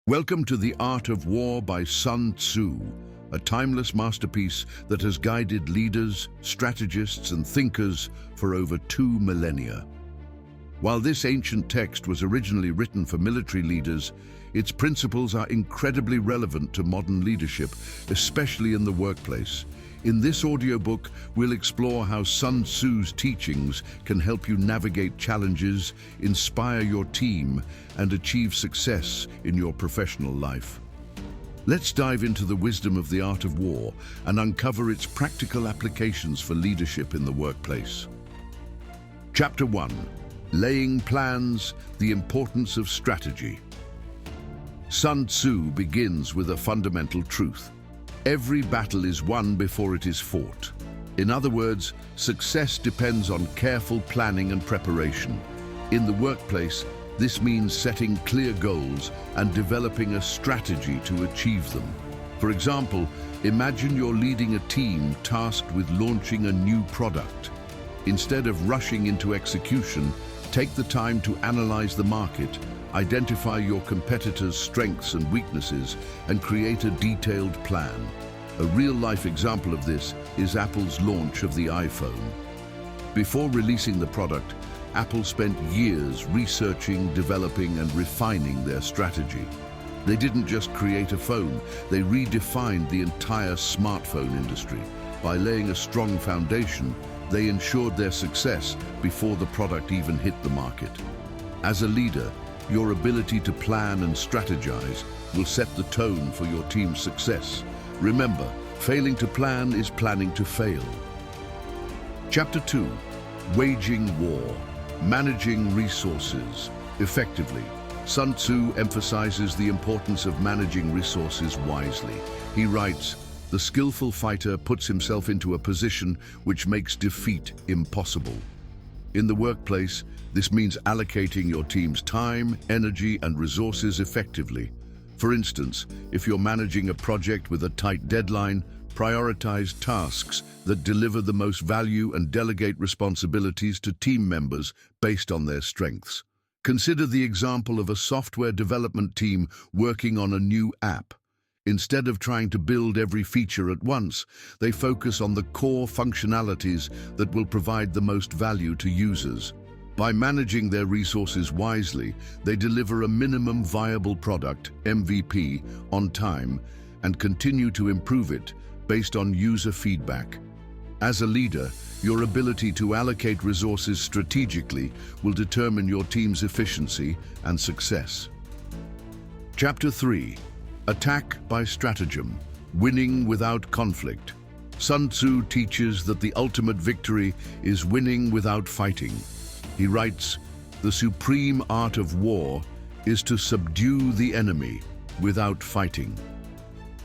Welcome to The Art of War by Sun Tzu, a timeless masterpiece that has guided leaders, strategists, and thinkers for over 2 millennia. While this ancient text was originally written for military leaders, its principles are incredibly relevant to modern leadership, especially in the workplace. In this audiobook, we'll explore how Sun Tzu's teachings can help you navigate challenges, inspire your team, and achieve success in your professional life. Let's dive into the wisdom of the art of war and uncover its practical applications for leadership in the workplace. Chapter 1. Laying Plans, the Importance of Strategy. Sun Tzu begins with a fundamental truth. Every battle is won before it is fought. In other words, success depends on careful planning and preparation. In the workplace, this means setting clear goals and developing a strategy to achieve them. For example, imagine you're leading a team tasked with launching a new product. Instead of rushing into execution, take the time to analyze the market, identify your competitors' strengths and weaknesses, and create a detailed plan. A real-life example of this is Apple's launch of the iPhone. Before releasing the product, Apple spent years researching, developing, and refining their strategy. They didn't just create a phone, they redefined the entire smartphone industry. By laying a strong foundation, they ensured their success before the product even hit the market. As a leader, your ability to plan and strategize will set the tone for your team's success. Remember, failing to plan is planning to fail. Chapter 2. Waging War. Managing Resources effectively. Sun Tzu emphasizes the importance of managing resources wisely. He writes, "The skillful fighter puts himself into a position which makes defeat impossible." In the workplace, this means allocating your team's time, energy, and resources effectively. For instance, if you're managing a project with a tight deadline, prioritize tasks that deliver the most value and delegate responsibilities to team members based on their strengths. Consider the example of a software development team working on a new app. Instead of trying to build every feature at once, they focus on the core functionalities that will provide the most value to users. By managing their resources wisely, they deliver a minimum viable product, MVP, on time and continue to improve it based on user feedback. As a leader, your ability to allocate resources strategically will determine your team's efficiency and success. Chapter 3. Attack by Stratagem. Winning without conflict. Sun Tzu teaches that the ultimate victory is winning without fighting. He writes, "The supreme art of war is to subdue the enemy without fighting."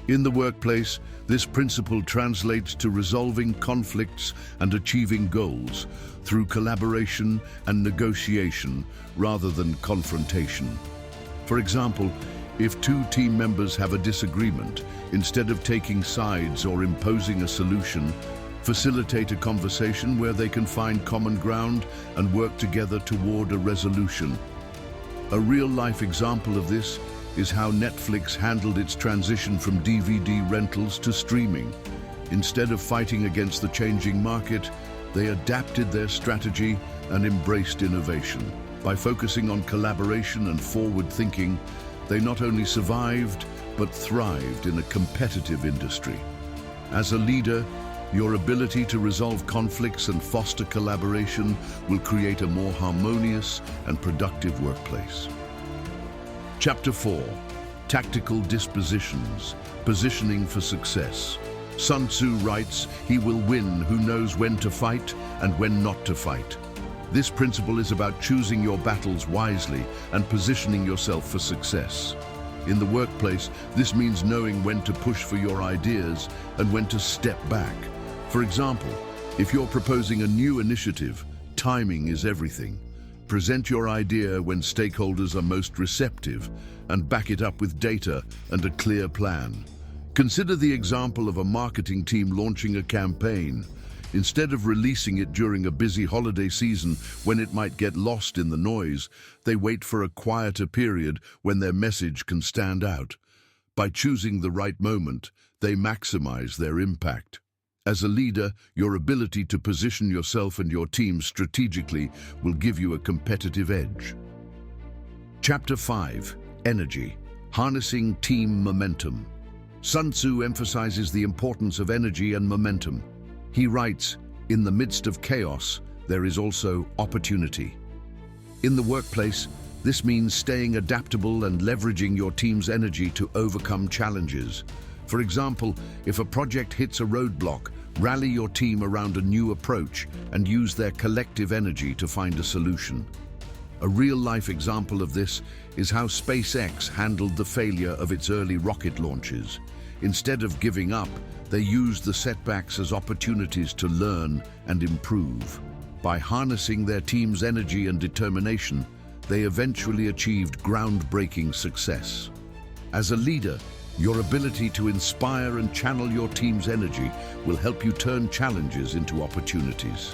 In the workplace, this principle translates to resolving conflicts and achieving goals through collaboration and negotiation rather than confrontation. For example, if two team members have a disagreement, instead of taking sides or imposing a solution, facilitate a conversation where they can find common ground and work together toward a resolution. A real-life example of this is how Netflix handled its transition from DVD rentals to streaming. Instead of fighting against the changing market, they adapted their strategy and embraced innovation. By focusing on collaboration and forward thinking, they not only survived, but thrived in a competitive industry. As a leader, your ability to resolve conflicts and foster collaboration will create a more harmonious and productive workplace. Chapter 4. Tactical Dispositions. Positioning for Success. Sun Tzu writes, "He will win who knows when to fight and when not to fight." This principle is about choosing your battles wisely and positioning yourself for success. In the workplace, this means knowing when to push for your ideas and when to step back. For example, if you're proposing a new initiative, timing is everything. Present your idea when stakeholders are most receptive and back it up with data and a clear plan. Consider the example of a marketing team launching a campaign. Instead of releasing it during a busy holiday season when it might get lost in the noise, they wait for a quieter period when their message can stand out. By choosing the right moment, they maximize their impact. As a leader, your ability to position yourself and your team strategically will give you a competitive edge. Chapter 5. Energy. Harnessing team momentum. Sun Tzu emphasizes the importance of energy and momentum. He writes, "In the midst of chaos, there is also opportunity." In the workplace, this means staying adaptable and leveraging your team's energy to overcome challenges. For example, if a project hits a roadblock, rally your team around a new approach and use their collective energy to find a solution. A real-life example of this is how SpaceX handled the failure of its early rocket launches. Instead of giving up, they used the setbacks as opportunities to learn and improve. By harnessing their team's energy and determination, they eventually achieved groundbreaking success. As a leader, your ability to inspire and channel your team's energy will help you turn challenges into opportunities.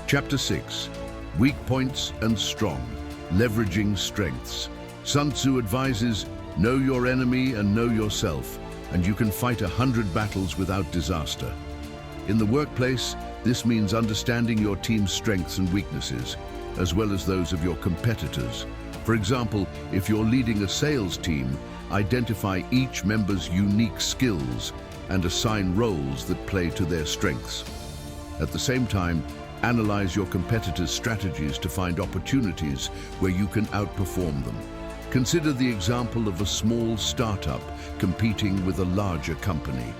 Chapter 6. Weak points and strong. Leveraging strengths. Sun Tzu advises, know your enemy and know yourself, and you can fight 100 battles without disaster. In the workplace, this means understanding your team's strengths and weaknesses, as well as those of your competitors. For example, if you're leading a sales team, identify each member's unique skills and assign roles that play to their strengths. At the same time, analyze your competitors' strategies to find opportunities where you can outperform them. Consider the example of a small startup competing with a larger company.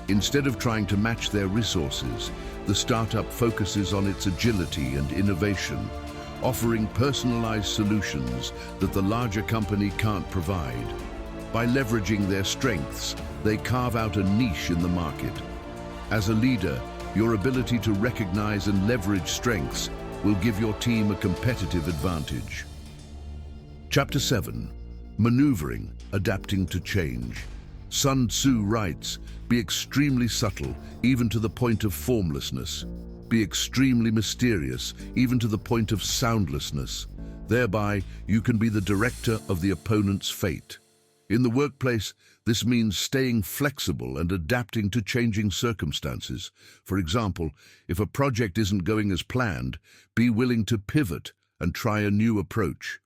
Instead of trying to match their resources, the startup focuses on its agility and innovation, offering personalized solutions that the larger company can't provide. By leveraging their strengths, they carve out a niche in the market. As a leader, your ability to recognize and leverage strengths will give your team a competitive advantage. Chapter 7. Maneuvering, adapting to change. Sun Tzu writes, "Be extremely subtle, even to the point of formlessness. Be extremely mysterious, even to the point of soundlessness. Thereby, you can be the director of the opponent's fate." In the workplace, this means staying flexible and adapting to changing circumstances. For example, if a project isn't going as planned, be willing to pivot and try a new approach.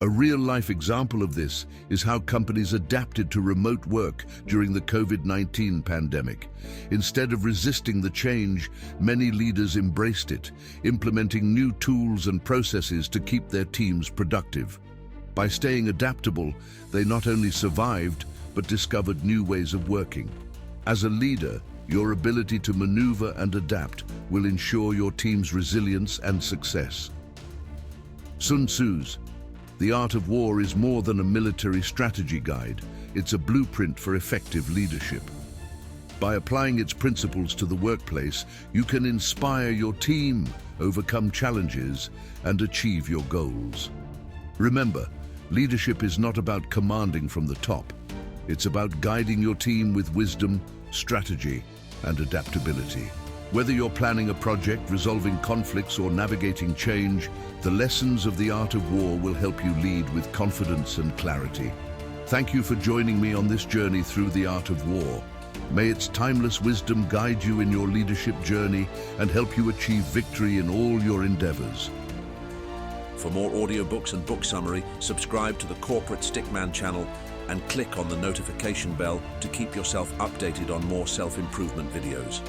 A real-life example of this is how companies adapted to remote work during the COVID-19 pandemic. Instead of resisting the change, many leaders embraced it, implementing new tools and processes to keep their teams productive. By staying adaptable, they not only survived, but discovered new ways of working. As a leader, your ability to maneuver and adapt will ensure your team's resilience and success. Sun Tzu's The Art of War is more than a military strategy guide. It's a blueprint for effective leadership. By applying its principles to the workplace, you can inspire your team, overcome challenges, and achieve your goals. Remember, leadership is not about commanding from the top. It's about guiding your team with wisdom, strategy, and adaptability. Whether you're planning a project, resolving conflicts, or navigating change, the lessons of the art of war will help you lead with confidence and clarity. Thank you for joining me on this journey through the art of war. May its timeless wisdom guide you in your leadership journey and help you achieve victory in all your endeavors. For more audiobooks and book summary, subscribe to the Corporate Stickman channel and click on the notification bell to keep yourself updated on more self-improvement videos.